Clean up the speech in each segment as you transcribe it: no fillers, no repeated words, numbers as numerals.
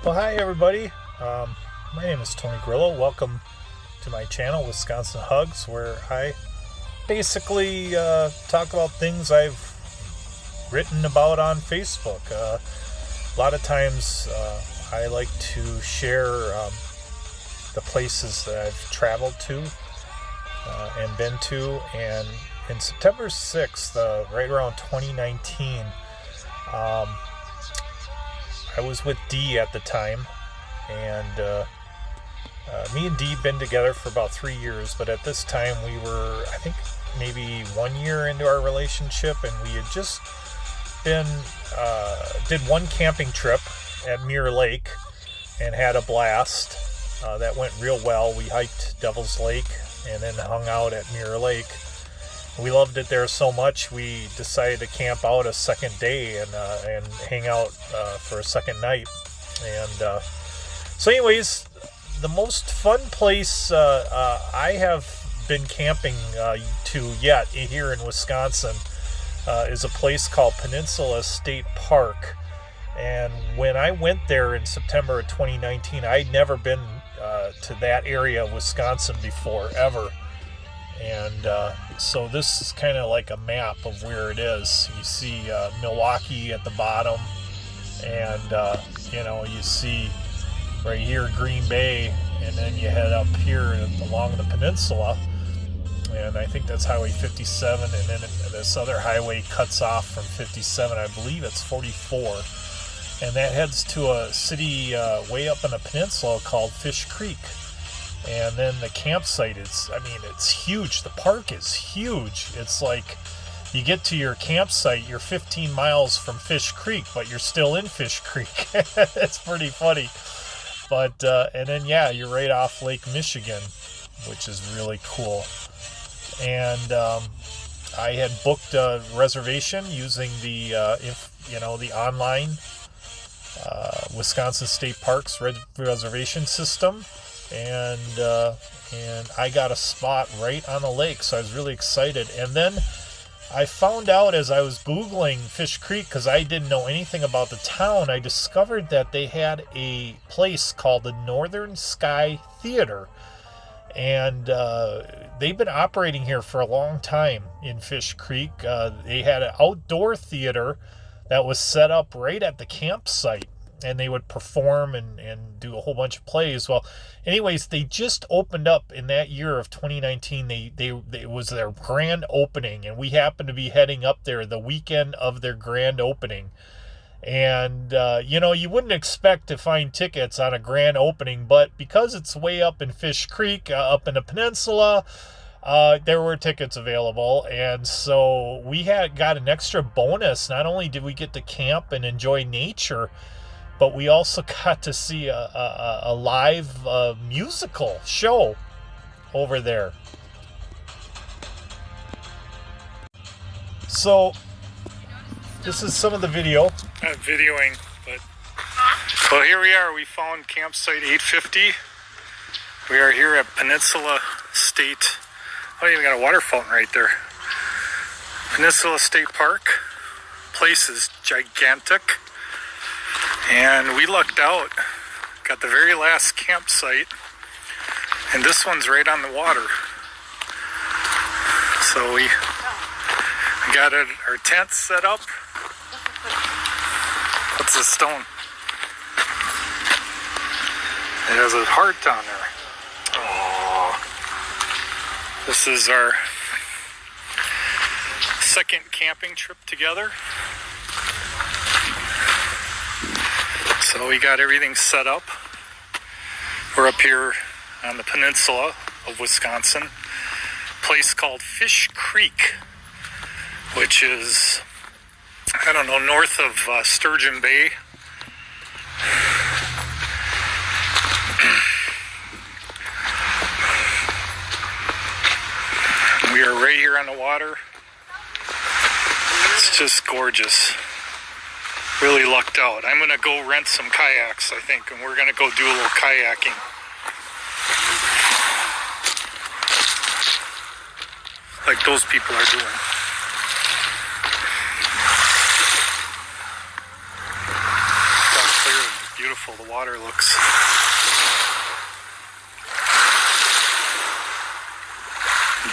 Well, hi everybody. My name is Tony Grillo. Welcome to my channel, Wisconsin Hugs, where I basically talk about things I've written about on Facebook. A lot of times I like to share the places that I've traveled to and been to. And in September 6th, right around 2019, I was with Dee at the time, and me and Dee been together for about 3 years, but at this time we were, I think, maybe 1 year into our relationship, and we had just been, did one camping trip at Mirror Lake and had a blast. That went real well. We hiked Devil's Lake and then hung out at Mirror Lake. We loved it there so much, we decided to camp out a second day and hang out for a second night. And so anyways, the most fun place I have been camping to yet here in Wisconsin is a place called Pennisula State Park. And when I went there in September of 2019, I'd never been to that area of Wisconsin before, ever. And so this is kind of like a map of where it is. You see Milwaukee at the bottom, and you see right here Green Bay, and then you head up here along the peninsula, and I think that's Highway 57, and then this other highway cuts off from 57. I believe it's 44, and that heads to a city way up in a peninsula called Fish Creek. And then the campsite is, it's huge. The park is huge. It's like you get to your campsite, you're 15 miles from Fish Creek, but you're still in Fish Creek. It's pretty funny. But, and then, you're right off Lake Michigan, which is really cool. And I had booked a reservation using the online Wisconsin State Parks reservation system. And I got a spot right on the lake, so I was really excited. And then I found out as I was Googling Fish Creek, because I didn't know anything about the town, I discovered that they had a place called the Northern Sky Theater. And they've been operating here for a long time in Fish Creek. They had an outdoor theater that was set up right at the campsite, and they would perform and do a whole bunch of plays. Well, anyways, they just opened up in that year of 2019. It was their grand opening, and we happened to be heading up there the weekend of their grand opening. And, you wouldn't expect to find tickets on a grand opening, but because it's way up in Fish Creek, up in the peninsula, there were tickets available. And so we got an extra bonus. Not only did we get to camp and enjoy nature, but we also got to see a live musical show over there. So this is some of the video. Not videoing, but well, here we are. We found campsite 850. We are here at Pennisula State. Oh, you got a water fountain right there. Pennisula State Park. Place is gigantic. And we lucked out, got the very last campsite, and this one's right on the water. So we got our tent set up. What's this stone? It has a heart on there. Oh, this is our second camping trip together. So we got everything set up. We're up here on the peninsula of Wisconsin, a place called Fish Creek, which is, north of Sturgeon Bay. We are right here on the water. It's just gorgeous. Really lucked out. I'm going to go rent some kayaks, I think, and we're going to go do a little kayaking. Like those people are doing. beautiful the water looks.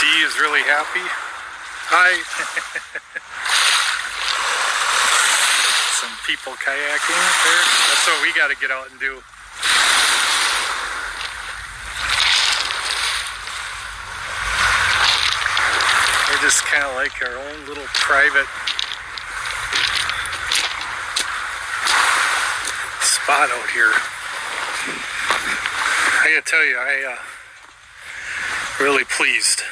Dee is really happy. Hi. Some people kayaking there. That's what we got to get out and do. We're just kind of like our own little private spot out here. I gotta tell you, really pleased.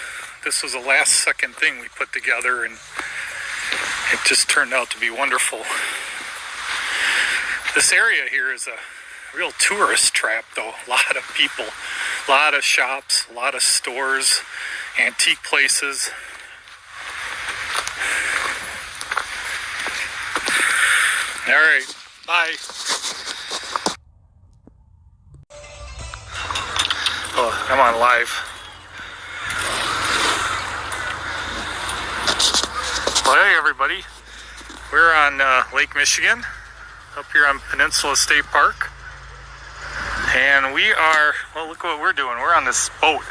This was a last second thing we put together, and it just turned out to be wonderful. This area here is a real tourist trap though. A lot of people, a lot of shops, a lot of stores, antique places. All right, bye. Oh, I'm on live. Well, hey everybody. We're on Lake Michigan, up here on Pennisula State Park. And we are, well, look what we're doing. We're on this boat.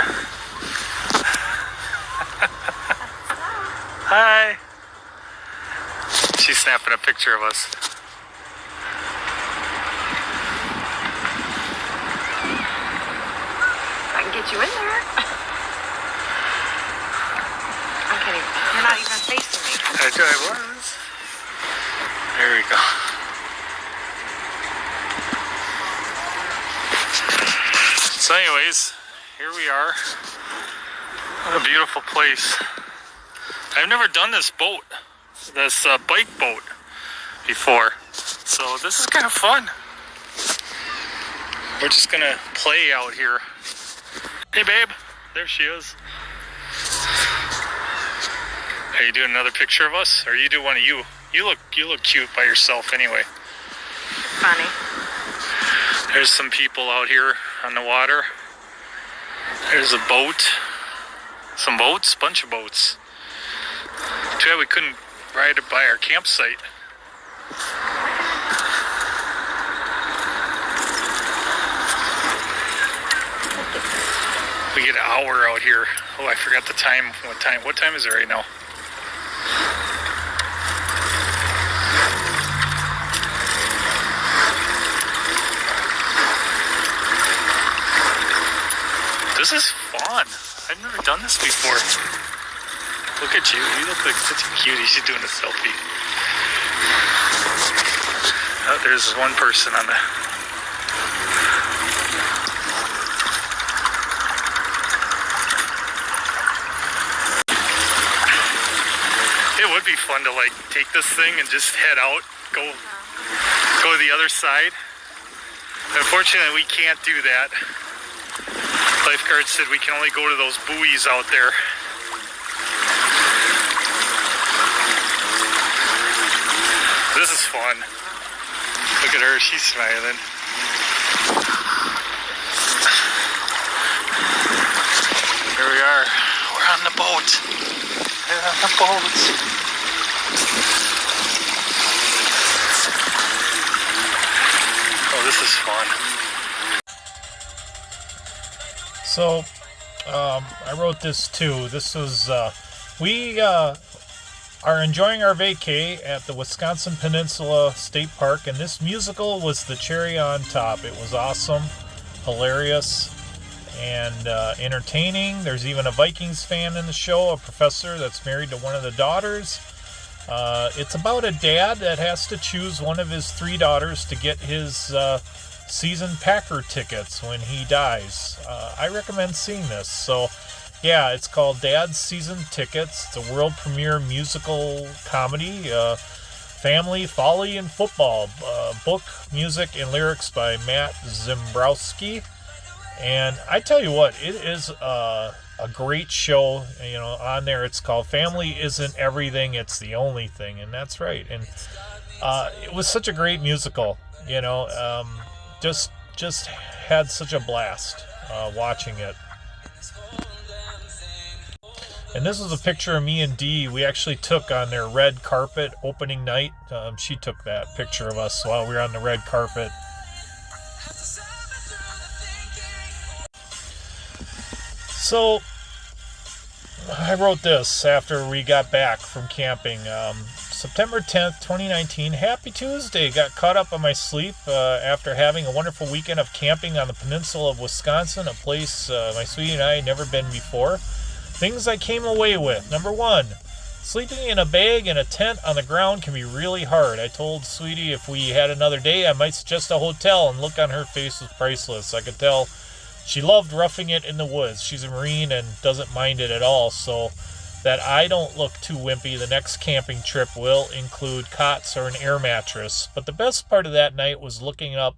Hi. She's snapping a picture of us. Get you in there. I'm kidding. You're not even facing me. I was. There we go. So anyways, here we are. What a beautiful place. I've never done this boat, this bike boat before. So this is kind of fun. We're just gonna play out here. Hey babe, there she is. Are you doing another picture of us? Or you do one of you? You look cute by yourself anyway. Funny. There's some people out here on the water. There's a boat. Some boats, bunch of boats. Too bad we couldn't ride it by our campsite. We get an hour out here. Oh, I forgot the time. What time is it right now? This is fun. I've never done this before. Look at you. You look like such a cutie. She's doing a selfie. Oh, there's one person on the... It would be fun to like take this thing and just head out, go to the other side. Unfortunately, we can't do that. Lifeguard said we can only go to those buoys out there. This is fun. Look at her, she's smiling. Here we are. We're on the boat. We're on the boat. Oh, this is fun. So, I wrote this too. This was, we are enjoying our vacay at the Wisconsin Pennisula State Park, and this musical was the cherry on top. It was awesome, hilarious, and entertaining. There's even a Vikings fan in the show, a professor that's married to one of the daughters. It's about a dad that has to choose one of his 3 daughters to get his season Packer tickets when he dies. I recommend seeing this. So yeah, it's called Dad's Season Tickets. It's a world premiere musical comedy, family, folly, and football. Book, music, and lyrics by Matt Zimbrowski. And I tell you what, it is a great show. You know, on there it's called Family Isn't Everything, It's the Only Thing. And that's right. And it was such a great musical, you know. Just had such a blast watching it. And this is a picture of me and Dee. We actually took on their red carpet opening night. She took that picture of us while we were on the red carpet. So, I wrote this after we got back from camping. September 10th, 2019. Happy Tuesday. Got caught up on my sleep after having a wonderful weekend of camping on the peninsula of Wisconsin, a place my sweetie and I had never been before. Things I came away with. Number 1, sleeping in a bag in a tent on the ground can be really hard. I told sweetie if we had another day, I might suggest a hotel, and look on her face was priceless. I could tell she loved roughing it in the woods. She's a Marine and doesn't mind it at all, so that I don't look too wimpy, the next camping trip will include cots or an air mattress. But the best part of that night was looking up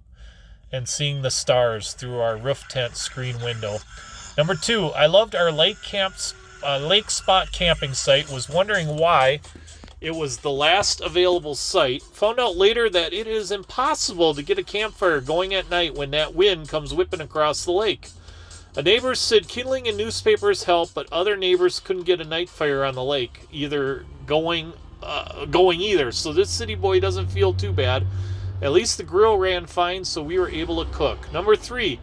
and seeing the stars through our roof tent screen window. Number 2, I loved our lake spot camping site. Was wondering why it was the last available site. Found out later that it is impossible to get a campfire going at night when that wind comes whipping across the lake. A neighbor said kindling and newspapers help, but other neighbors couldn't get a night fire on the lake going either. So this city boy doesn't feel too bad. At least the grill ran fine, so we were able to cook. Number 3,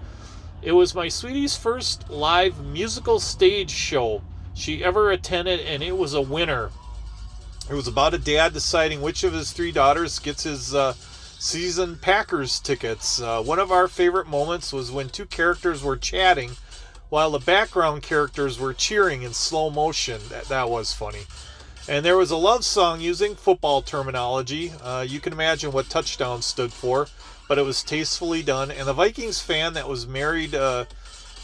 it was my sweetie's first live musical stage show she ever attended, and it was a winner. It was about a dad deciding which of his 3 daughters gets his season Packers tickets. One of our favorite moments was when 2 characters were chatting while the background characters were cheering in slow motion. That was funny. And there was a love song using football terminology. You can imagine what touchdown stood for, but it was tastefully done. And the Vikings fan that was married to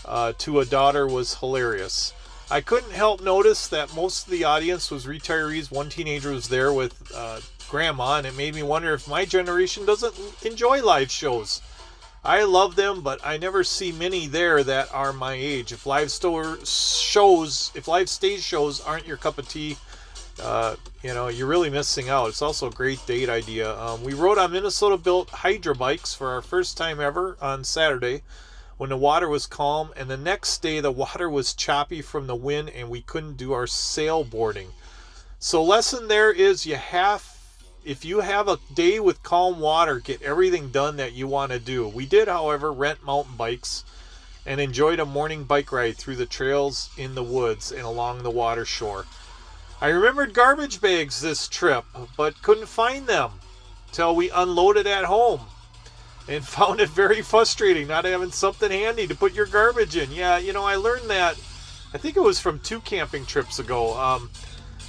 a daughter was hilarious. I couldn't help notice that most of the audience was retirees. One teenager was there with grandma, and it made me wonder if my generation doesn't enjoy live shows. I love them, but I never see many there that are my age. If live stage shows aren't your cup of tea, you're really missing out. It's also a great date idea. We rode on Minnesota-built Hydra bikes for our first time ever on Saturday when the water was calm, and the next day the water was choppy from the wind and we couldn't do our sailboarding. So lesson there is if you have a day with calm water, get everything done that you want to do. We did, however, rent mountain bikes and enjoyed a morning bike ride through the trails in the woods and along the water shore. I remembered garbage bags this trip, but couldn't find them till we unloaded at home and found it very frustrating not having something handy to put your garbage in. Yeah, I learned that, I think it was from 2 camping trips ago.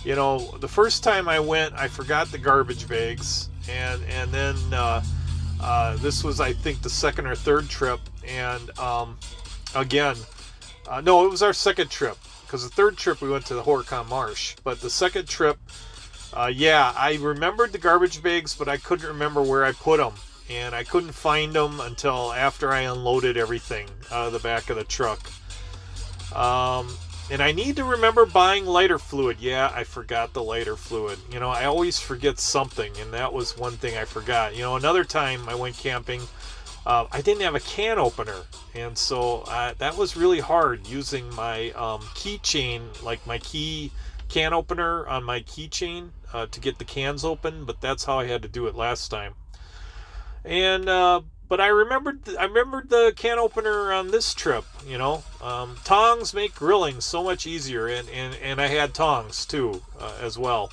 The first time I went, I forgot the garbage bags, and then this was, I think, the second or third trip, and no, it was our second trip, because the third trip we went to the Horicon Marsh, but the second trip, I remembered the garbage bags, but I couldn't remember where I put them, and I couldn't find them until after I unloaded everything out of the back of the truck. And I need to remember buying lighter fluid. Yeah, I forgot the lighter fluid. I always forget something, and that was one thing I forgot. Another time I went camping, I didn't have a can opener, and so that was really hard using my keychain, like my can opener on my keychain to get the cans open, but that's how I had to do it last time. And but I remembered the can opener on this trip. Tongs make grilling so much easier, and I had tongs too as well.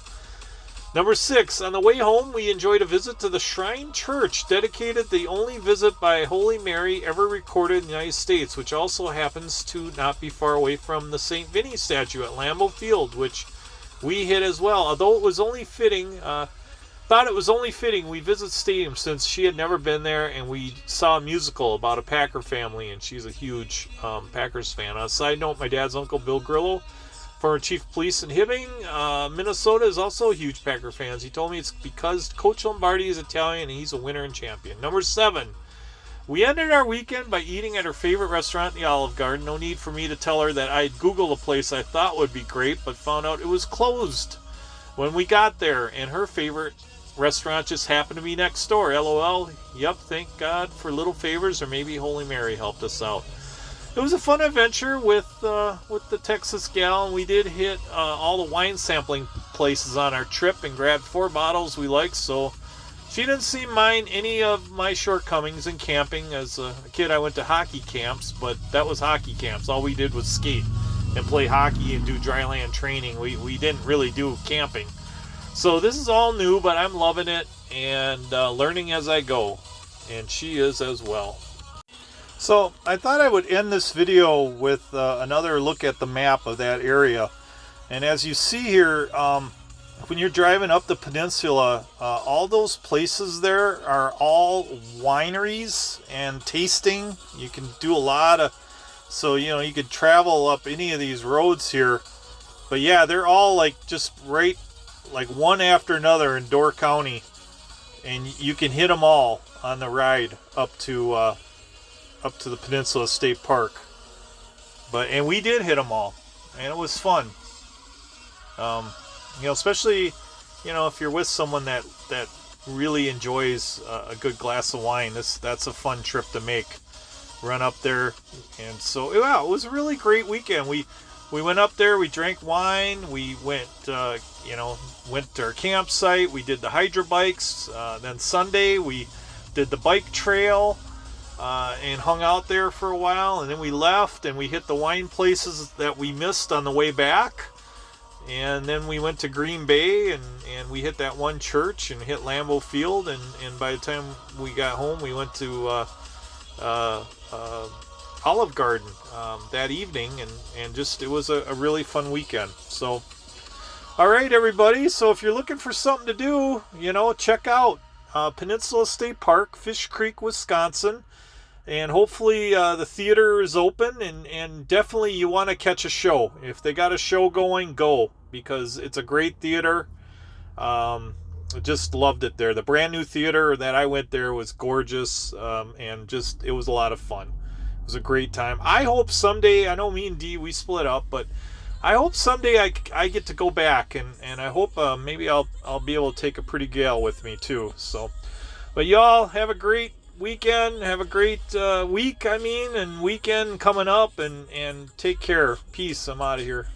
Number 6, on the way home, we enjoyed a visit to the Shrine Church, dedicated the only visit by Holy Mary ever recorded in the United States, which also happens to not be far away from the St. Vinny statue at Lambeau Field, which we hit as well. Although it was only fitting, we visit stadium since she had never been there, and we saw a musical about a Packer family, and she's a huge Packers fan. On a side note, my dad's uncle Bill Grillo, former chief of police in Hibbing, Minnesota, is also a huge Packer fan. He told me it's because Coach Lombardi is Italian and he's a winner and champion. Number 7, we ended our weekend by eating at her favorite restaurant in the Olive Garden. No need for me to tell her that I'd Googled a place I thought would be great, but found out it was closed when we got there, and her favorite restaurant just happened to be next door. LOL. Yep, thank God for little favors, or maybe Holy Mary helped us out. It was a fun adventure with the Texas gal, and we did hit all the wine sampling places on our trip and grabbed 4 bottles we liked, so She didn't seem mind any of my shortcomings in camping. As a kid, I went to hockey camps, but that was hockey camps. All we did was skate and play hockey and do dry land training. We didn't really do camping. So this is all new, but I'm loving it and learning as I go. And she is as well. So I thought I would end this video with another look at the map of that area. And as you see here, when you're driving up the peninsula, all those places there are all wineries and tasting. You can do a lot of, so you could travel up any of these roads here. But yeah, they're all like just right, like one after another in Door County, and you can hit them all on the ride up to the Pennisula State Park. And we did hit them all, and it was fun. Especially, if you're with someone that really enjoys a good glass of wine, that's a fun trip to make. Run up there, and so yeah, it was a really great weekend. We went up there, we drank wine, we went went to our campsite, we did the hydro bikes. Then Sunday we did the bike trail and hung out there for a while, and then we left and we hit the wine places that we missed on the way back. And then we went to Green Bay and we hit that one church and hit Lambeau Field, and by the time we got home we went to Olive Garden that evening, and just it was a really fun weekend. So alright everybody, so if you're looking for something to do, check out Pennisula State Park, Fish Creek, Wisconsin. And hopefully the theater is open, and definitely you want to catch a show. If they got a show going, go, because it's a great theater. Just loved it there. The brand new theater that I went there was gorgeous, and just it was a lot of fun. It was a great time. I hope someday, I know me and Dee, we split up, but I hope someday I get to go back, and I hope maybe I'll be able to take a pretty gal with me too. So, but y'all have a great weekend, have a great week, and weekend coming up, and take care. Peace. I'm out of here.